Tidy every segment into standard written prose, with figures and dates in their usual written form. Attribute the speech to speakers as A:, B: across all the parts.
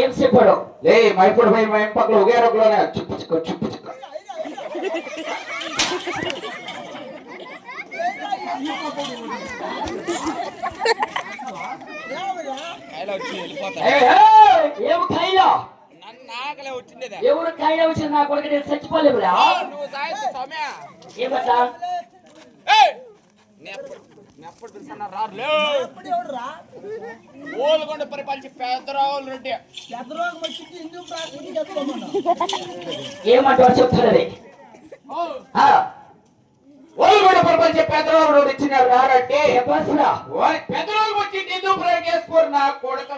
A: ఏం చెప్పాడు లే మైపుడు పోయి మా పక్కన ఒకే రొక్కలోనే చూపించుకో చూపించుకో ఏమి ఖైలో ఎవరు ఖైలో వచ్చింది నా కొడుకు నేను చచ్చిపోలేవు ఏమట్లా
B: ఓల్గొండ పరిపాలించి పెద్దరావులు రెడ్డి
A: ఏమంటారు చెప్తారు ఓల్గొండ పరిపాలించే పెద్దరావులు రోడ్డు ఇచ్చినారు రారంటే పెద్దరావులు వచ్చి ఎందుకు ప్రయోగం చేసుకోరు నా కొడుక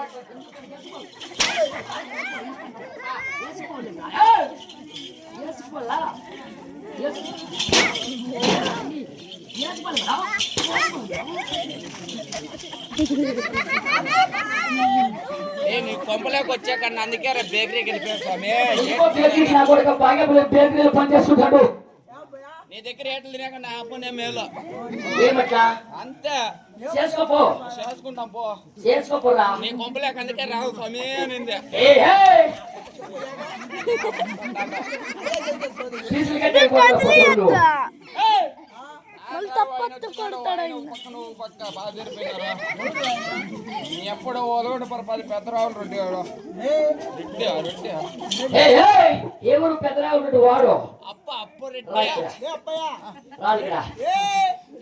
B: కొంపలోకి వచ్చాకన్నా అందుకే బేకరీకి
A: బేకరీలో పనిచేస్తుంటాడు
B: నీ దగ్గర ఏట్లు తినాక నా అప్పునే మేలు
A: ఏమట్లా
B: అంతే
A: చేసుకోపో
B: చేసుకుంటాం పో
A: చేసుకోపోరా
B: నీ కొంపలేక అందుకే రావు స్వామి నిందే ఎప్పుడు ఓలోడు పరపాలి పెద్దరావులు రెడ్డి
A: ఏమరు పెద్దరావులు వాడు
B: అప్ప అప్పు రెడ్డి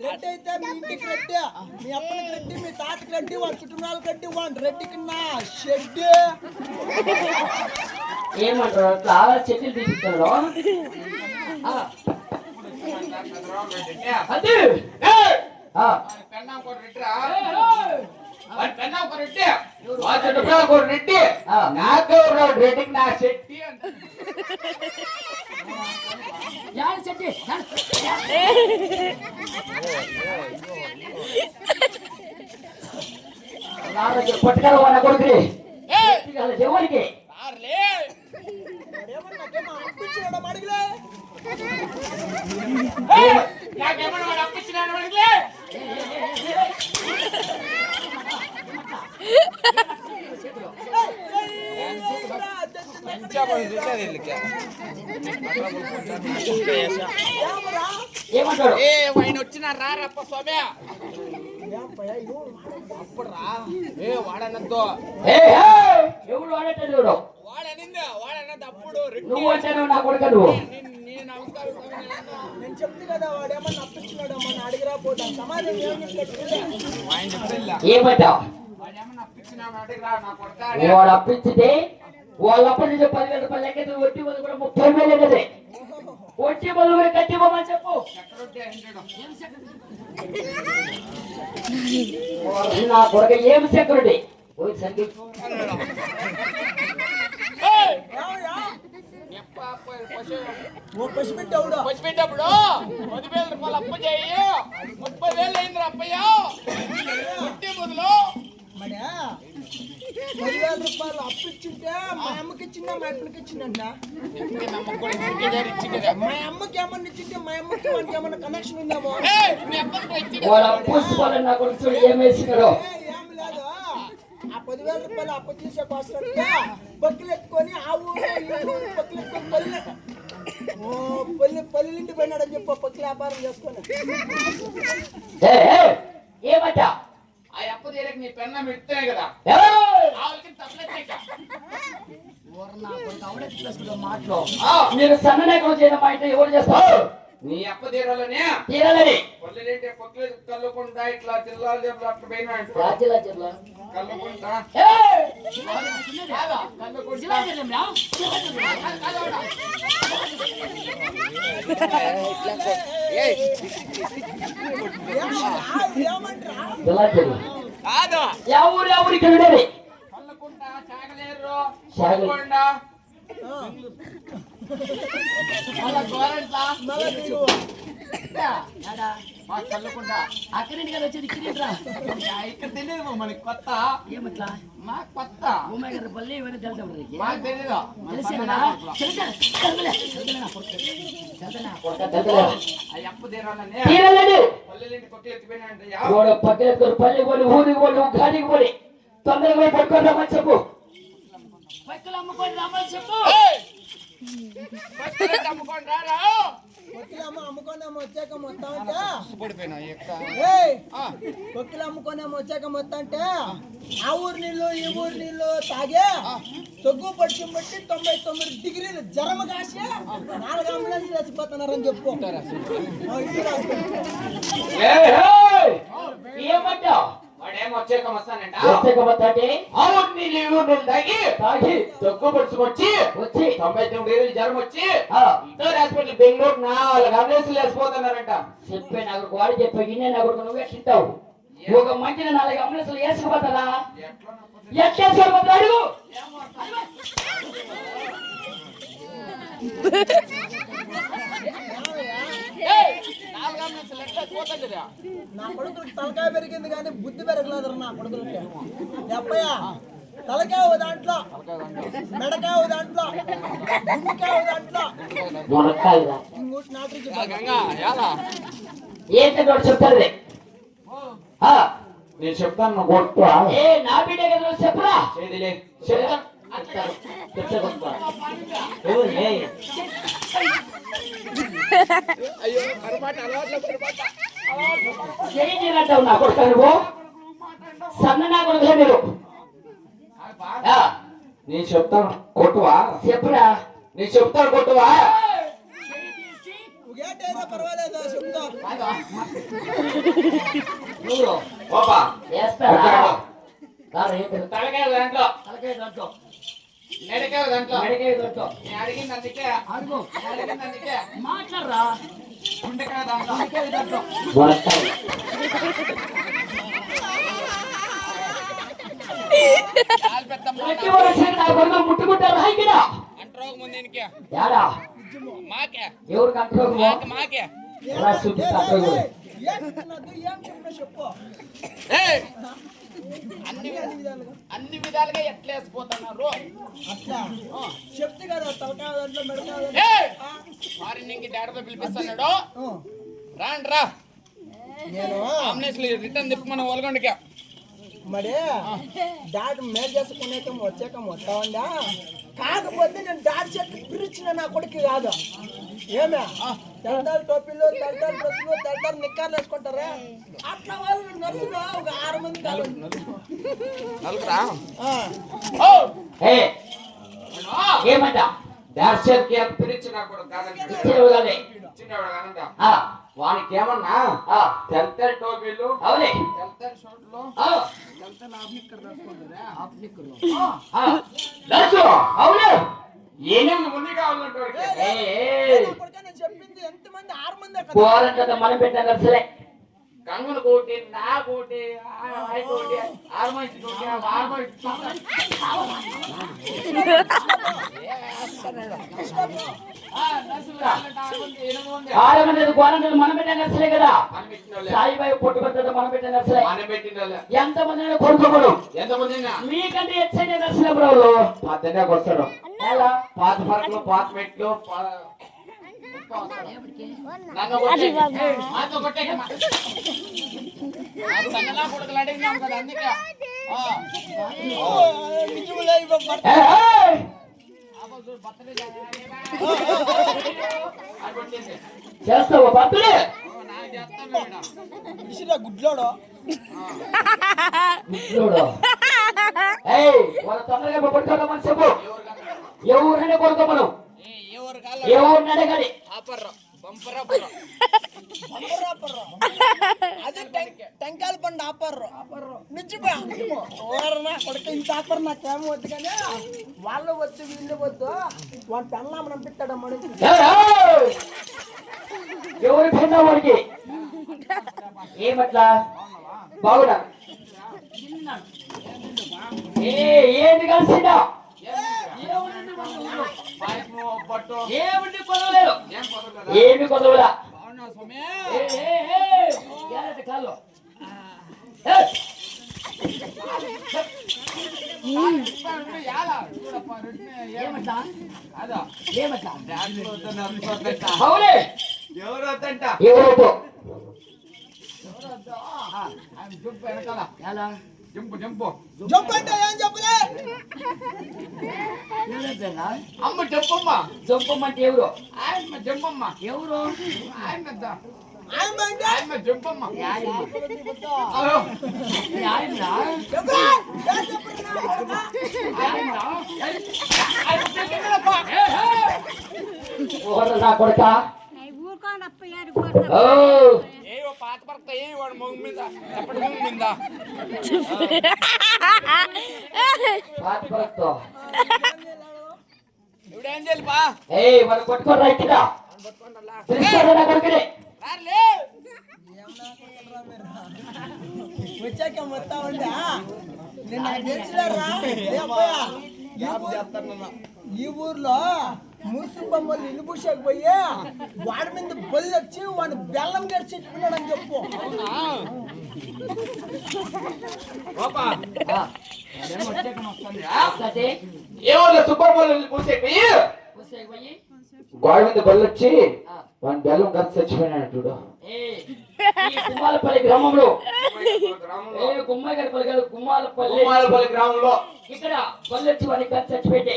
C: రెడ్డి అయితే మీ ఇంటికి రెడ్డి మీ అప్పనికి రెడ్డి మీ తాతకి రెడ్డి వాడి చుట్టునాళ్ళకి రెడ్డి వాడి రెడ్డికి నా షెడ్
A: ఏమంటారు అట్లా చెట్లు తీపిస్తాడు రెడ్డికి నా చెట్టి పట్టుకర వాళ్ళ కొడుకు ఎవరికి ఏమంటాడు
B: ఆయన వచ్చిన రారప్ప స్వామి అప్పుడు రా వాడనద్దు
A: ఎవడు వాడేటాడు
B: వాడనద్దు అప్పుడు
A: నువ్వు అంటాను నా కొడుకు నువ్వు
C: నేను చెప్తే కదా వాడేమన్నా అప్పించినాడు మన అడిగిరా పోతాం సమాజం
A: ఏమంటా వాడు అప్పించితే వాళ్ళు అప్పటి నుంచి 10,000 రూపాయలు లెక్క వడ్డీ వాళ్ళు కూడా 30,000 కదా వడ్డీ వాళ్ళు కూడా కట్టిపోమని చెప్పు నా కొడుకు ఏం సెక్యూరిటీ
B: పసిపెట్టేటప్పుడు 10,000 రూపాయలు అప్పు చేయి 30,000 అయింది అప్పయ్య బదులు
C: 10,000 రూపాయలు అప్పు ఇచ్చింటే మా అమ్మకి ఇచ్చిందా మా అప్పకి ఇచ్చిందంట మా అమ్మకి ఏమన్నా ఇచ్చింటే మా అమ్మకి వాడికి ఏమన్నా కనెక్షన్ ఉందేమో
A: ఏం లేదు
C: ఆ 10,000 రూపాయలు అప్పు తీసే కోసం బొక్కులు ఎత్తుకొని ఆ ఊరు బొక్కులు ఎత్తుకొని పల్లెలింటి పోయినాడని చెప్పి పక్కల వ్యాపారం చేసుకొని
A: ఏమట్టా
B: ఆ అప్పు తీరక నీ పెన్న పెడితే కదా
A: మీరు సన్ననేకలు చేయడం మా ఇంట్లో ఎవరు చేస్తారు
B: నీ అప్పు తీరాలని
A: తీరాలని
B: పక్కలు కల్లుకుంటా ఇట్లా జిల్లాలు అట్లా పోయినా కల్లుకుంటా
A: ఎవరికి ఉండేది
B: కల్లుకుంటా చాగలేరు మా కళ్ళకుంట
A: అక్కడి కదా వచ్చేది ఇక్కడ
B: ఇక్కడ తెలియదు మనకి కొత్త
A: ఏమట్లా
B: మా కొత్త
A: భూమి గారి పల్లె ఇవన్నీ తెలుసా
B: మాకు తెలీదు అయ్యప్ప తీరాలని పల్లెలేంటి పక్కలు ఎత్తిపోయినా
A: పక్కన పల్లె పోని ఊరికి పోని గాడికి పోని తొందరగా పోయి పట్టుకొని రమ్మని చెప్పు పక్కలు అమ్ముకొని రమ్మని చెప్పు
B: అమ్ముకొని రారా
C: కొక్కిలమ్మ అమ్ముకోనేమో వచ్చాక మొత్తం అంటే
B: పడిపోయినా
C: కొక్కిలు అమ్ముకోనేమో వచ్చాక మొత్తం అంటే ఆ ఊరి నీళ్ళు ఈ ఊరి నీళ్ళు తాగే తగ్గు పట్టి బట్టి 99 డిగ్రీలు జ్వరం కాసి 4 అంబులెన్స్ వేసిపోతున్నారని చెప్పు
A: ఏమంటావు
B: వాడేమో వచ్చాక వస్తానంట
A: అవును నీళ్ళు ఈ ఊరు నీళ్ళు తాగి
B: తక్కువ పడుచుకొచ్చి
A: వచ్చి
B: 99 డిగ్రీలు జ్వరం వచ్చి
A: ఆ,
B: ఇండోర్ హాస్పిటల్ బెంగళూరు 4 అంబులెన్స్లు వేసిపోతున్నారంట
A: చెప్పే నాకు వాడు చెప్పే ఇన్నే నాకు నువ్వే తింటావు ఒక మంచిగా 4 అంబులెన్స్లు వేసుకుపోతారా ఎట్లా వేసుకోపోతారు అడుగు
C: నా కొడుకులు తలకాయ పెరిగింది కానీ బుద్ధి పెరగలేదు నా కొడుకులకి చెప్పయ్యా తలకాయ ఓ దాంట్లో మెడకాయ ఓ దాంట్లో గుండెకాయ ఓ దాంట్లో ఇంకోటి నాటికి
A: ఏంటో చెప్తారు
B: నేను చెప్తాను నువ్వు కొట్టు
A: ఏ నా బిడ్డ కదా చెప్పరా
B: చేదిలే
A: చెప్తా
B: అయ్యో పొరపాటు అలవాట్ల పొరపాటు
A: అంటావు నా కొడుకు నువ్వు సన్న నా కొడుకు మీరు
B: నేను చెప్తాను కొట్టువా
A: చెప్పురా
B: నేను చెప్తాను కొట్టువా
C: ఏటైనా పర్వాలేదు చెప్తా
A: నువ్వు
B: ఓపా
A: వేస్తారా
B: తలకాయ దాంట్లో
A: తలకాయ దాంట్లో
B: మెడకాయ దాంట్లో
A: మెడకాయ దాంట్లో
B: నేను అడిగింది అందుకే
A: అడుగు
B: అడిగింది అందుకే
A: మాట్లాడరా
B: గుండెకాయ దాంట్లో
A: తలకాయ దాంట్లో
B: కాలు పెద్దమ్మ
A: గట్టి వరసకి నా కొడుకు ముట్టుకుంటారు హాయికినా
B: అంటరోగ ముందేనికే
A: యాడా
B: మాకే
A: ఎవరు కంట్రోల్
B: మాకే
A: రా చూపిస్తా అప్పుడు
C: ఏం చెప్పినా చెప్పు
B: ఏయ్ అన్ని విధాలుగా ఎట్లా వేసిపోతున్నారు
C: అట్లా చెప్తే కదా తలకాయ దాంట్లో మెడకాయ
B: ఏయ్ ఫారిన్కి డాడీతో పిలిపిస్తున్నాడు రాండి రా
C: నేను
B: ఆంబులెన్స్లు రిటర్న్ తిప్పి మనం ఒలగొండకే
C: మరి డాడ్ మేలు చేసుకునేక వచ్చాక మొత్తామండా కాకపోతే నేను డాడ్ చెట్టు పిలిచిన నా కొడుకు కాదు ఏమే తెల్లదారు టోపీలు తెల్లదారు డ్రెస్సులు తెల్లదారు నిక్కర్లు వేసుకుంటారా అట్లా వాళ్ళు నర్సుగా ఒక 6 మంది కాదు
B: నలుగురా
A: ఏమంట
B: దర్శన్ కి పిలిచిన కొడుకు కాదండి
A: ఇచ్చేవాళ్ళే
B: చిన్నవాడు కాదంట
A: ఆ
B: వానికి ఏమన్నా తెల్తెల్ టోపీలు
A: అవునే
B: తెల్తెల్ షర్ట్లు
A: ఆ
B: తెల్తెల్ ఆఫ్నిక్కర్ రాసుకుంటారా
A: లచ్చు అవును
B: 8 మంది కావాలంటే వాడికి.
C: నేను చెప్పింది ఎంతమంది 6 మంది
A: పోరంతా మనం పెట్టాం అసలే
B: గంగుల కోటి నా కోటి కోటి ఆర్మైట్ కోటి ఆర్మైట్
A: ఆరమంది గోరంతా మనం పెట్టాం అసలే కదా సాయిబాయి పొట్టుబడ్డ మనం పెట్టాం అసలే ఎంత మంది కొనుక్కోడు
B: ఎంతమంది
A: మీకంటే ఎచ్చైనా నర్సులే బ్రోలు
B: పద్దెనే వస్తాడు
A: ఎలా
B: పాత పరకులు పాత మెట్లు నన్ను కొట్టే కొడుకులు అడిగినాం కదా అందుకే
A: చేస్తావు బతులే
C: గుడ్లోడో
A: వాళ్ళ తొందరగా పట్టుకోమని చెప్పు ఎవరైనా కొడుకోమను ఎవరినైనా కానీ
C: అదే టెంకాయల పండు ఆపర్రు నిజమే కొడుకు ఇంత ఆపరు నాకేమో వద్దు కానీ వాళ్ళు వద్దు వీళ్ళు వద్దు వాడు పెళ్ళామని పంపిస్తాడు మనిషి
A: ఎవరి పెన్నా వాడికి ఏమట్లా బాగున్నా ఏంటి కలిసిందా ఏమిటి కొదవలేదు ఏమి కొదవలా ఏమట్లా
B: అదో
A: ఏమట్లా
B: డాక్టర్ వద్దంట
A: అవునే
B: ఎవరు వద్దంట
A: ఎవరు
B: జంపు వెనకాల
A: ఎలా
B: జంపు జంపు
C: జంప్ అంటే ఏం చెప్పలే
A: ఎవరైనా
B: అమ్మ జంపమ్మ
A: జంపమ్మంటే ఎవరు
B: ఆయమ్మ జంపమ్మ
A: ఎవరు
B: ఆయమ్మ
C: ఆయన అంటే
B: ఆయమ్మ జంపమ్మ
A: న్యాయం
B: అదో
A: న్యాయంరా
C: చెప్పరా? ఏం చెప్పరా?
A: న్యాయంరా ఓహో నా కొడుక ఓ
B: ఏవో పాత భర్త ఏ వాడు మొగ్గు మీద ఎప్పటి మొగ్గు మీద
A: పాత్రతో
B: ఇవిడేం చేయాలి బా
A: ఏయ్ మన కొట్టుకోరా ఇక్కడ పిలుస్తారా నా కొడుకుని
B: రాలే
C: వచ్చాక మొత్తం ఉండా నిన్న తెలిసినారా ఈ ఊర్లో మురుసు బొమ్మలు ఇల్లు పూసేకి పోయి వాడి మీద బొల్లి వచ్చి వాడిని బెల్లం గడిచిట్టుకున్నాడని చెప్పు
B: ఓపా
A: ఆ,
B: అదేమో వచ్చాక వస్తుంది
A: వస్తాది.
B: ఏమో సుబ్బమ్మలు పూసే పోయి
A: వస్తాయి పోయి.
B: గోడ మీద బల్లొచ్చి
A: ఆ,
B: వాడి బెల్లం కలిసి చచ్చిపోయినాడు చూడు
A: ఏయ్, ఈ గుమ్మాలపల్లి గ్రామంలో గుమ్మగారిపల్లి కాదు గుమ్మాలపల్లి
B: కుమారపల్లి గ్రామంలో
A: ఇక్కడ బల్లొచ్చి వాడిని కలిసి చచ్చిపెట్టే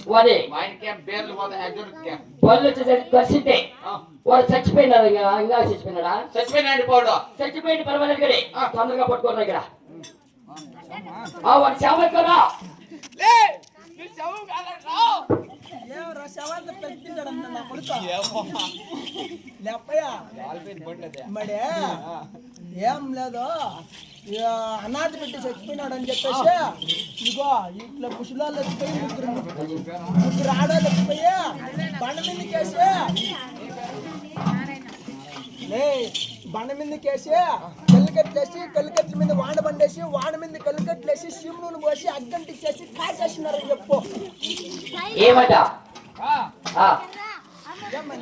A: వాడి
B: మా ఇంటికి పేర్లు పోతాయి అర్జునుడికి
A: బల్లొచ్చి కలిసింటే వాడు చచ్చిపోయినాడు ఇంకా చచ్చిపోయినాడా
B: చచ్చిపోయినాడు పోడు
A: చచ్చిపోయింది పర్వాలేదు కానీ తొందరగా పట్టుకోరా ఇక్కడ వాడు చావక్కరా
C: ఏమరా శవాన్ని పెడుతున్నాడంట నా కొడుకు లేపయ్యా మడే ఏం లేదు ఇక అనాథ పెట్టి చచ్చిపోయినాడు అని చెప్పేసి ఇగో ఇట్లా ముసలాళ్ళు వచ్చిపోయి ముగ్గురు ఆడవాళ్ళు వచ్చిపోయి బండ మీదకేసి బండ మీదకేసి కల్లికట్ల మీద వాడ బండేసి వాడ మీద కల్లికట్లేసి సీమ నూనె పోసి అగ్గంటిచ్చేసి కాసేసినారని చెప్పు
A: ఏమట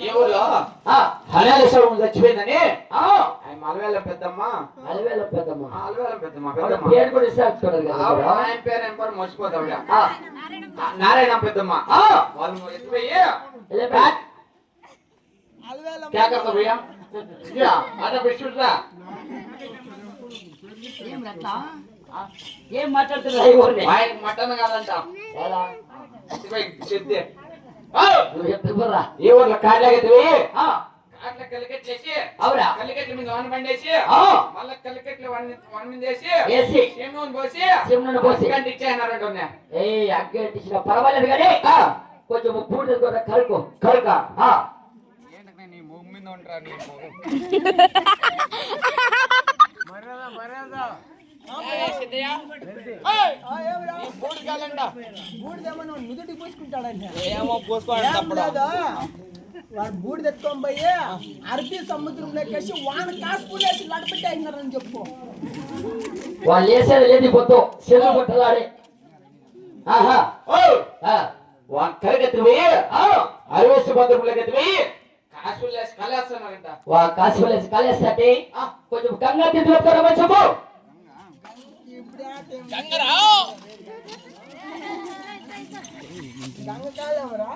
B: ఏ ఊర్లో హరియాళేశ్వరం చచ్చిపోయిందని ఆయన మలవేల పెద్దమ్మ
A: అలవేల పెద్దమ్మ
B: మలవేల పెద్దమ్మ
A: వాళ్ళ
B: పెద్దమ్మ
A: పేరు కూడా ఇస్తారు కదా
B: ఆయన పేరు ఏం పేరు మర్చిపోతావిడ నారాయణ పెద్దమ్మ వాళ్ళు ఎత్తిపోయి क्या करता भैया क्या आधा बिस्कुट रा
A: ఏం మాట్లాడుతున్నారు
B: ఆయన మటన్ కాదంట చెప్తే
A: నువ్వు చెప్తురా
B: ఏ ఊర్లో కాట్లాగెత్తివి కాట్ల కలికెట్లేసి
A: అవురా
B: కలికెట్ల మీద వన్ బండేసి మళ్ళా కలికెట్లు వన్ మీద వేసి
A: వేసి
B: నూనె పోసి
A: నూనె పోసి
B: గంట ఇచ్చేయన్నారంట
A: ఏ అగ్గంటిచ్చిన పర్వాలేదు కానీ కొంచెం పూట కూడా కలుకు
B: కడుక నీ ముగ్గు మీద ఉంటా నీ
C: బూడిదేమన్నా నుదుటి పూసుకుంటాడంట
B: ఏమో పోసుకోవాలి
C: వాడు బూడి తెచ్చుకొని పోయి అరబీ సముద్రంలోకేసి వాన కాసుకునేసి లడపెట్టేసినారని చెప్పు
A: వాళ్ళు వేసేది లేదు పొద్దు చెల్లు కొట్టలాడే ఆహా
B: కరిగెత్తి పోయి అరవేసి భద్రంలోకి ఎత్తి పోయి కాసులేసి కలేస్తున్నారంట
A: కాశీ వెళ్ళేసి కలిస్తే కొంచెం గంగా తిరుగుతారా చెప్పు
C: గంగకాయలు ఎవరా